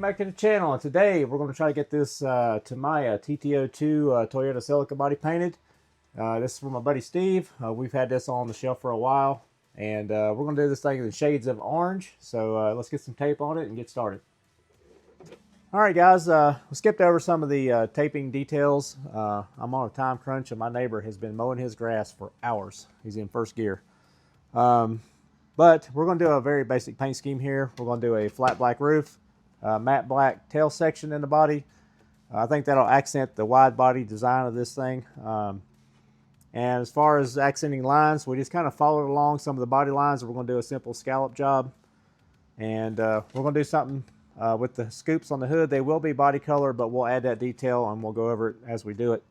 back to the channel, and today we're going to try to get this Tamiya TTO2 Toyota Celica body painted. This is from my buddy Steve. We've had this on the shelf for a while, and we're going to do this thing in the shades of orange. So let's get some tape on it and get started. Alright guys, we skipped over some of the taping details. I'm on a time crunch and my neighbor has been mowing his grass for hours. He's in first gear. But we're going to do a very basic paint scheme here. We're going to do a flat black roof, matte black tail section in the body. I think that'll accent the wide body design of this thing. And as far as accenting lines, we just kind of followed along some of the body lines. We're going to do a simple scallop job. And we're going to do something with the scoops on the hood. They will be body color, but we'll add that detail and we'll go over it as we do it.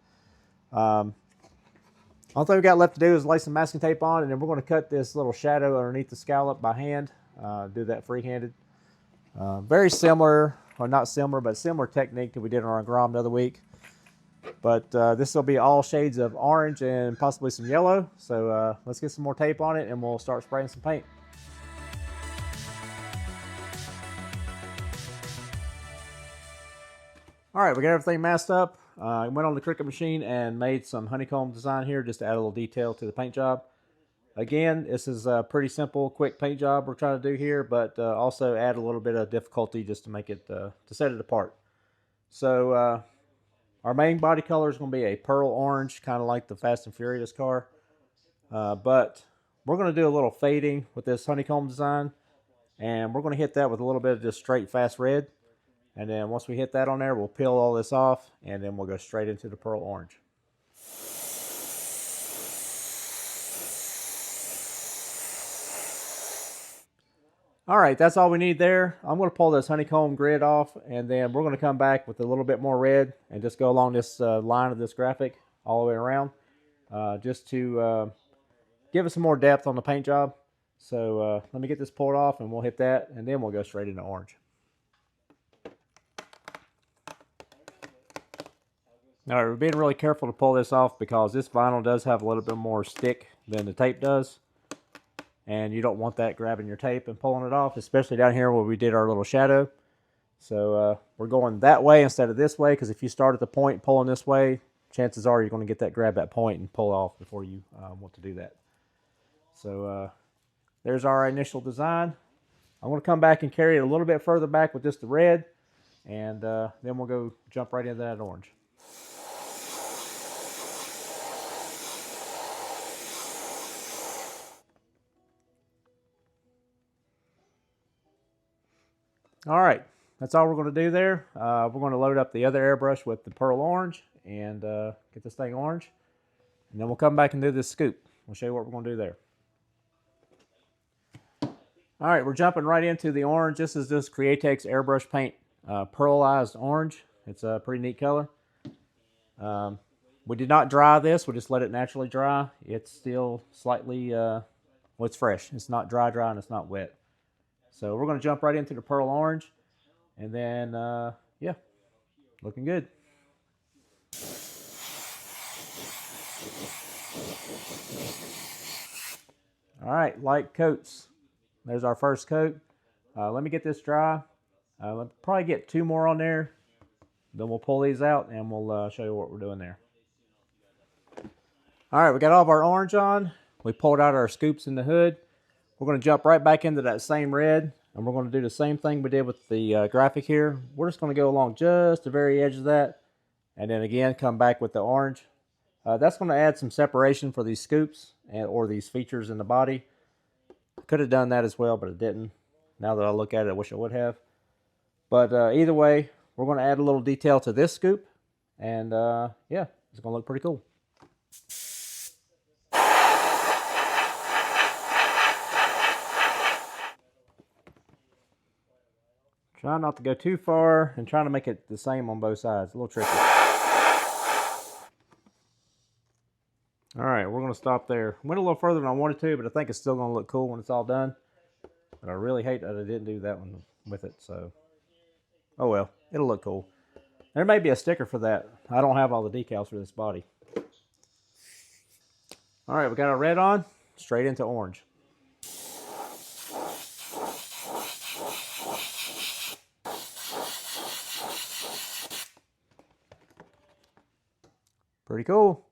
All thing we got left to do is lay some masking tape on, and then we're going to cut this little shadow underneath the scallop by hand. Do that free-handed. Very similar, or not similar, but similar technique that we did on our Grom the other week. But this will be all shades of orange and possibly some yellow. So let's get some more tape on it and we'll start spraying some paint. All right, we got everything masked up. I went on the Cricut machine and made some honeycomb design here just to add a little detail to the paint job. Again, this is a pretty simple, quick paint job we're trying to do here, but also add a little bit of difficulty just to make it, to set it apart. So our main body color is going to be a pearl orange, kind of like the Fast and Furious car. But we're going to do a little fading with this honeycomb design, and we're going to hit that with a little bit of just straight fast red. And then once we hit that on there, we'll peel all this off, and then we'll go straight into the pearl orange. All right, that's all we need there. I'm going to pull this honeycomb grid off, and then we're going to come back with a little bit more red and just go along this line of this graphic all the way around, just to give us some more depth on the paint job. So let me get this pulled off, and we'll hit that, and then we'll go straight into orange. All right, we're being really careful to pull this off because this vinyl does have a little bit more stick than the tape does. And you don't want that grabbing your tape and pulling it off, especially down here where we did our little shadow. So we're going that way instead of this way, because if you start at the point pulling this way, chances are you're going to get that grab that point and pull off before you want to do that. So there's our initial design. I'm going to come back and carry it a little bit further back with just the red, and then we'll go jump right into that orange. All right, that's all we're going to do there. We're going to load up the other airbrush with the pearl orange and get this thing orange. And then we'll come back and do this scoop. We'll show you what we're going to do there. All right, we're jumping right into the orange. This is this Createx airbrush paint pearlized orange. It's a pretty neat color. We did not dry this. We just let it naturally dry. It's still slightly, well, it's fresh. It's not dry, and it's not wet. So we're going to jump right into the pearl orange, and then, yeah, looking good. All right, light coats. There's our first coat. Let me get this dry. Let me probably get 2 more on there. Then we'll pull these out, and we'll show you what we're doing there. All right, we got all of our orange on. We pulled out our scoops in the hood. We're going to jump right back into that same red, and we're going to do the same thing we did with the graphic here. We're just going to go along just the very edge of that, and then again come back with the orange. That's going to add some separation for these scoops or these features in the body. Could have done that as well, but it didn't. Now that I look at it, I wish I would have. But either way, we're going to add a little detail to this scoop, and yeah, it's going to look pretty cool. Try not to go too far and trying to make it the same on both sides. A little tricky. All right, we're going to stop there. Went a little further than I wanted to, but I think it's still going to look cool when it's all done. But I really hate that I didn't do that one with it, so oh well, it'll look cool. There may be a sticker for that. I don't have all the decals for this body. All right, we got our red on, straight into orange. Pretty cool.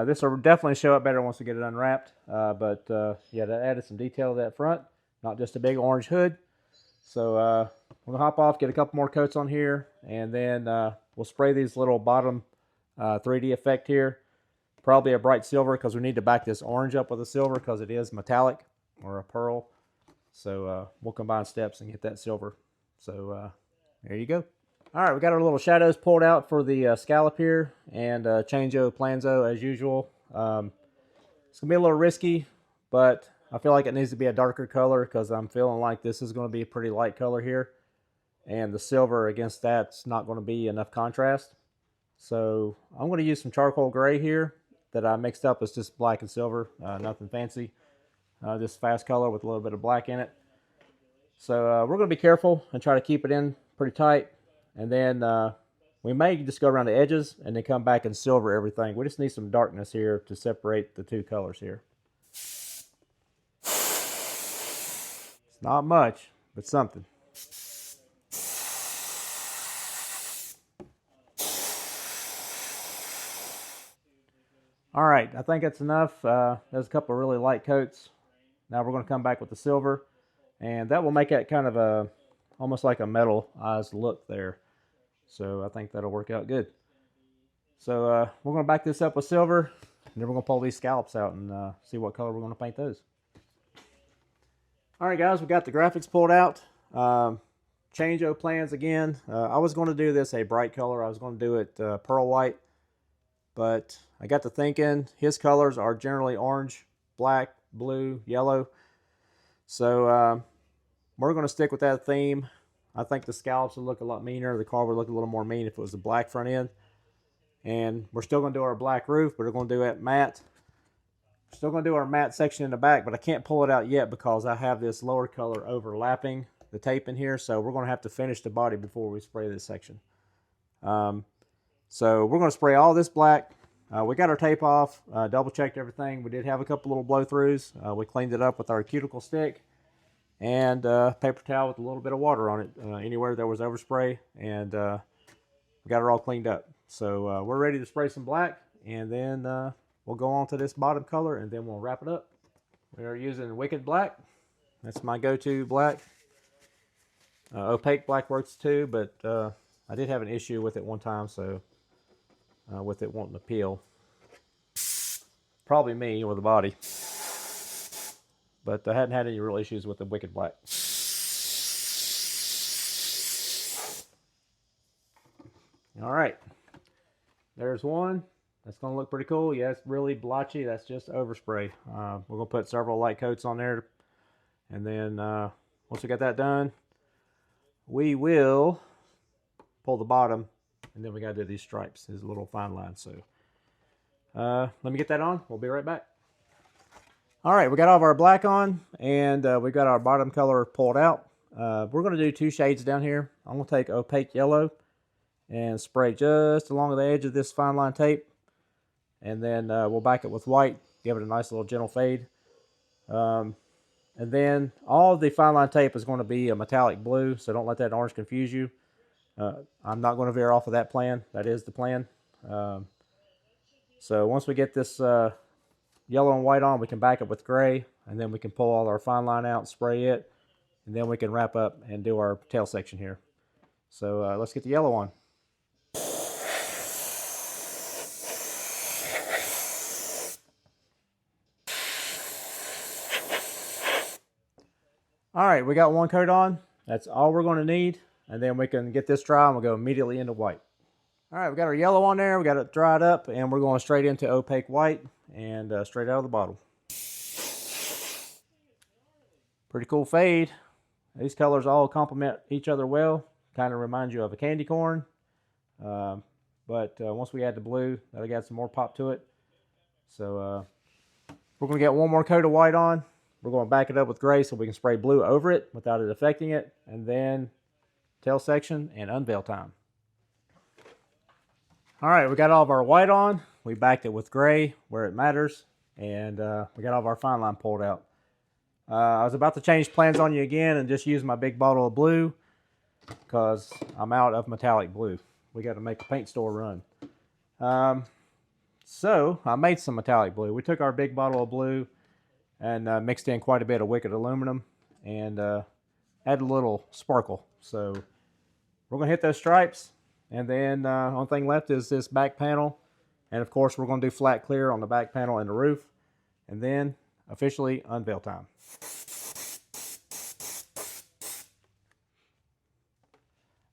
This will definitely show up better once we get it unwrapped. Yeah, that added some detail to that front. Not just a big orange hood. So we're going to hop off, get a couple more coats on here, and then we'll spray these little bottom 3D effect here. Probably a bright silver because we need to back this orange up with a silver because it is metallic or a pearl. So we'll combine steps and get that silver. So there you go. All right, we got our little shadows pulled out for the scallop here, and changeo planzo as usual. It's going to be a little risky, but I feel like it needs to be a darker color because I'm feeling like this is going to be a pretty light color here. And the silver against that's not going to be enough contrast. So I'm going to use some charcoal gray here that I mixed up. It's just black and silver, nothing fancy. Just fast color with a little bit of black in it. So we're going to be careful and try to keep it in pretty tight. And then we may just go around the edges and then come back and silver everything. We just need some darkness here to separate the two colors here. It's not much, but something. All right, I think that's enough. There's a couple of really light coats. Now we're going to come back with the silver, and that will make it kind of a almost like a metalized look there. So I think that'll work out good. So we're going to back this up with silver, and then we're going to pull these scallops out and see what color we're going to paint those. All right, guys, we got the graphics pulled out. Changeo plans again. I was going to do this a bright color. I was going to do it pearl white, but I got to thinking his colors are generally orange, black, blue, yellow. So we're going to stick with that theme. I think the scallops would look a lot meaner. The car would look a little more mean if it was a black front end. And we're still going to do our black roof, but we're going to do it matte. Still going to do our matte section in the back, but I can't pull it out yet because I have this lower color overlapping the tape in here. So we're going to have to finish the body before we spray this section. So we're going to spray all this black. We got our tape off, double checked everything. We did have a couple little blow throughs. We cleaned it up with our cuticle stick and paper towel with a little bit of water on it anywhere there was overspray, and we got it all cleaned up. So we're ready to spray some black, and then we'll go on to this bottom color, and then we'll wrap it up. We are using Wicked Black. That's my go-to black. Opaque black works too, but I did have an issue with it one time, so with it wanting to peel. Probably me or the body. But I hadn't had any real issues with the Wicked Black. All right. There's one. That's going to look pretty cool. Yeah, it's really blotchy. That's just overspray. We're going to put several light coats on there. And then once we get that done, we will pull the bottom. And then we got to do these stripes, these little fine lines. So let me get that on. We'll be right back. All right, we got all of our black on, and we got our bottom color pulled out. We're going to do two shades down here. I'm going to take opaque yellow and spray just along the edge of this fine line tape. And then we'll back it with white, give it a nice little gentle fade. And then all of the fine line tape is going to be a metallic blue, so don't let that orange confuse you. I'm not going to veer off of that plan. That is the plan. So once we get this yellow and white on, we can back it with gray, and then we can pull all our fine line out, spray it, and then we can wrap up and do our tail section here. So let's get the yellow on. All right, we got one coat on. That's all we're going to need, and then we can get this dry and we'll go immediately into white. All right, we got our yellow on there. We got it dried up, and we're going straight into opaque white and straight out of the bottle. Pretty cool fade. These colors all complement each other well. Kind of reminds you of a candy corn. But once we add the blue, that'll get some more pop to it. So we're going to get one more coat of white on. We're going to back it up with gray so we can spray blue over it without it affecting it. And then tail section and unveil time. All right, we got all of our white on. We backed it with gray where it matters. And we got all of our fine line pulled out. I was about to change plans on you again and just use my big bottle of blue because I'm out of metallic blue. We got to make a paint store run. So I made some metallic blue. We took our big bottle of blue and mixed in quite a bit of wicked aluminum and added a little sparkle. So we're going to hit those stripes, and then only thing left is this back panel. And of course, we're going to do flat clear on the back panel and the roof, and then officially unveil time.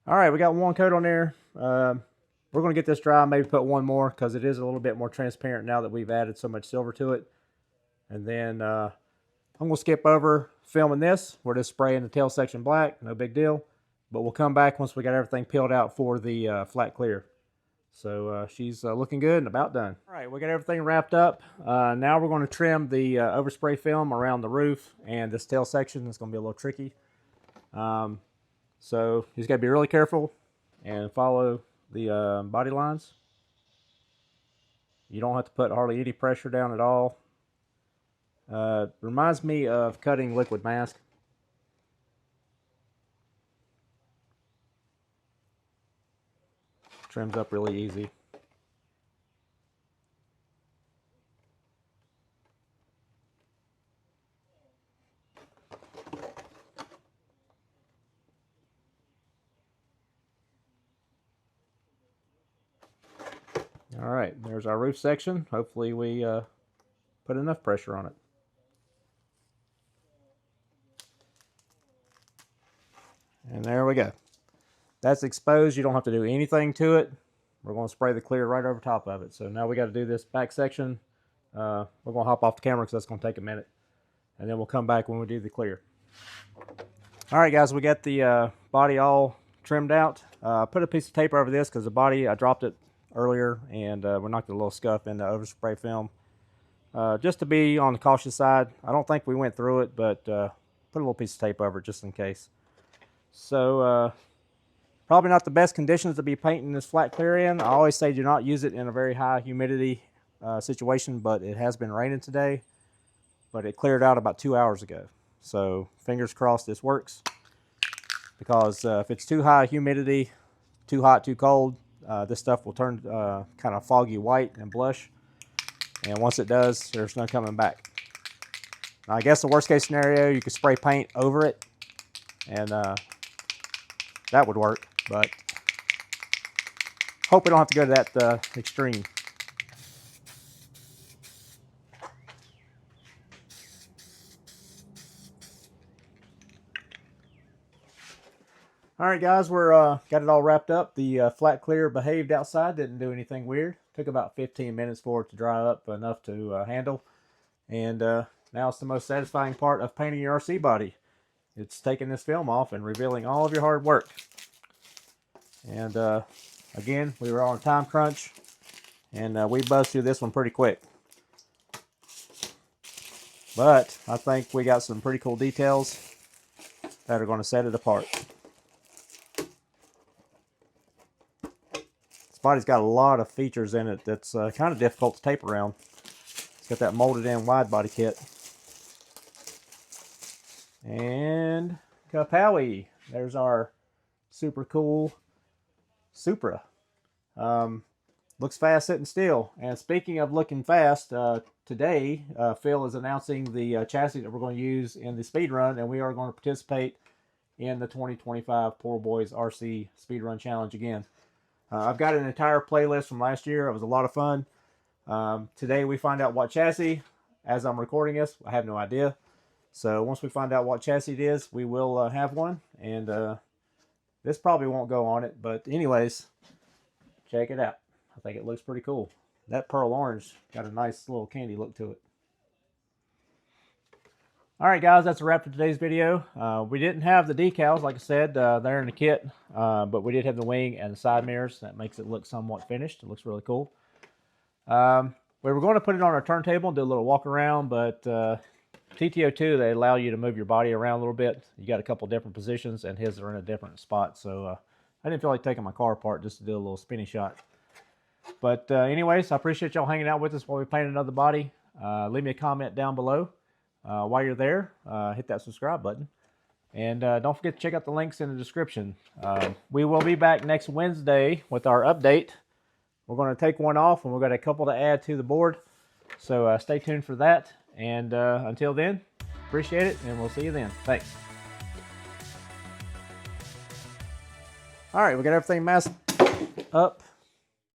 All right, we got one coat on there. We're going to get this dry, maybe put one more because it is a little bit more transparent now that we've added so much silver to it. And then I'm going to skip over filming this. We're just spraying the tail section black, no big deal. But we'll come back once we got everything peeled out for the flat clear. So she's looking good and about done. All right, we got everything wrapped up. Now we're going to trim the overspray film around the roof and this tail section. It's going to be a little tricky. So you just got to be really careful and follow the body lines. You don't have to put hardly any pressure down at all. Reminds me of cutting liquid mask. Trims up really easy. All right, there's our roof section. Hopefully we put enough pressure on it. And there we go. That's exposed. You don't have to do anything to it. We're going to spray the clear right over top of it. So now we got to do this back section. We're going to hop off the camera because that's going to take a minute. And then we'll come back when we do the clear. All right, guys, we got the body all trimmed out. I put a piece of tape over this because the body, I dropped it earlier, and we knocked a little scuff in the overspray film. Just to be on the cautious side. I don't think we went through it, but put a little piece of tape over it just in case. So probably not the best conditions to be painting this flat clear in. I always say do not use it in a very high humidity situation, but it has been raining today. But it cleared out about 2 hours ago. So fingers crossed this works. Because if it's too high humidity, too hot, too cold, this stuff will turn kind of foggy white and blush. And once it does, there's no coming back. Now, I guess the worst case scenario, you could spray paint over it. And that would work. But hope we don't have to go to that extreme. All right, guys, we're got it all wrapped up. The flat clear behaved outside, didn't do anything weird. Took about 15 minutes for it to dry up enough to handle. And now it's the most satisfying part of painting your RC body. It's taking this film off and revealing all of your hard work. And again, we were on a time crunch, and we buzzed through this one pretty quick. But I think we got some pretty cool details that are going to set it apart. This body's got a lot of features in it that's kind of difficult to tape around. It's got that molded in wide body kit. And kapowie! There's our super cool Supra. Looks fast sitting still. And speaking of looking fast, today Phil is announcing the chassis that we're going to use in the speed run, and we are going to participate in the 2025 Poor Boys RC Speed Run Challenge again. I've got an entire playlist from last year. It was a lot of fun. Today we find out what chassis. As I'm recording this, I have no idea. So once we find out what chassis it is, we will have one. And this probably won't go on it. But anyways, check it out. I think it looks pretty cool. That pearl orange got a nice little candy look to it. Alright guys, that's a wrap for today's video. We didn't have the decals, like I said, they're in the kit. But we did have the wing and the side mirrors. That makes it look somewhat finished. It looks really cool. We were going to put it on our turntable and do a little walk around, but TTO2, they allow you to move your body around a little bit. You got a couple different positions, and his are in a different spot. So I didn't feel like taking my car apart just to do a little spinny shot. But anyways, I appreciate y'all hanging out with us while we paint another body. Leave me a comment down below. While you're there, hit that subscribe button. And don't forget to check out the links in the description. We will be back next Wednesday with our update. We're going to take one off, and we've got a couple to add to the board. So stay tuned for that. And until then, appreciate it, and we'll see you then. Thanks. All right, we got everything masked up.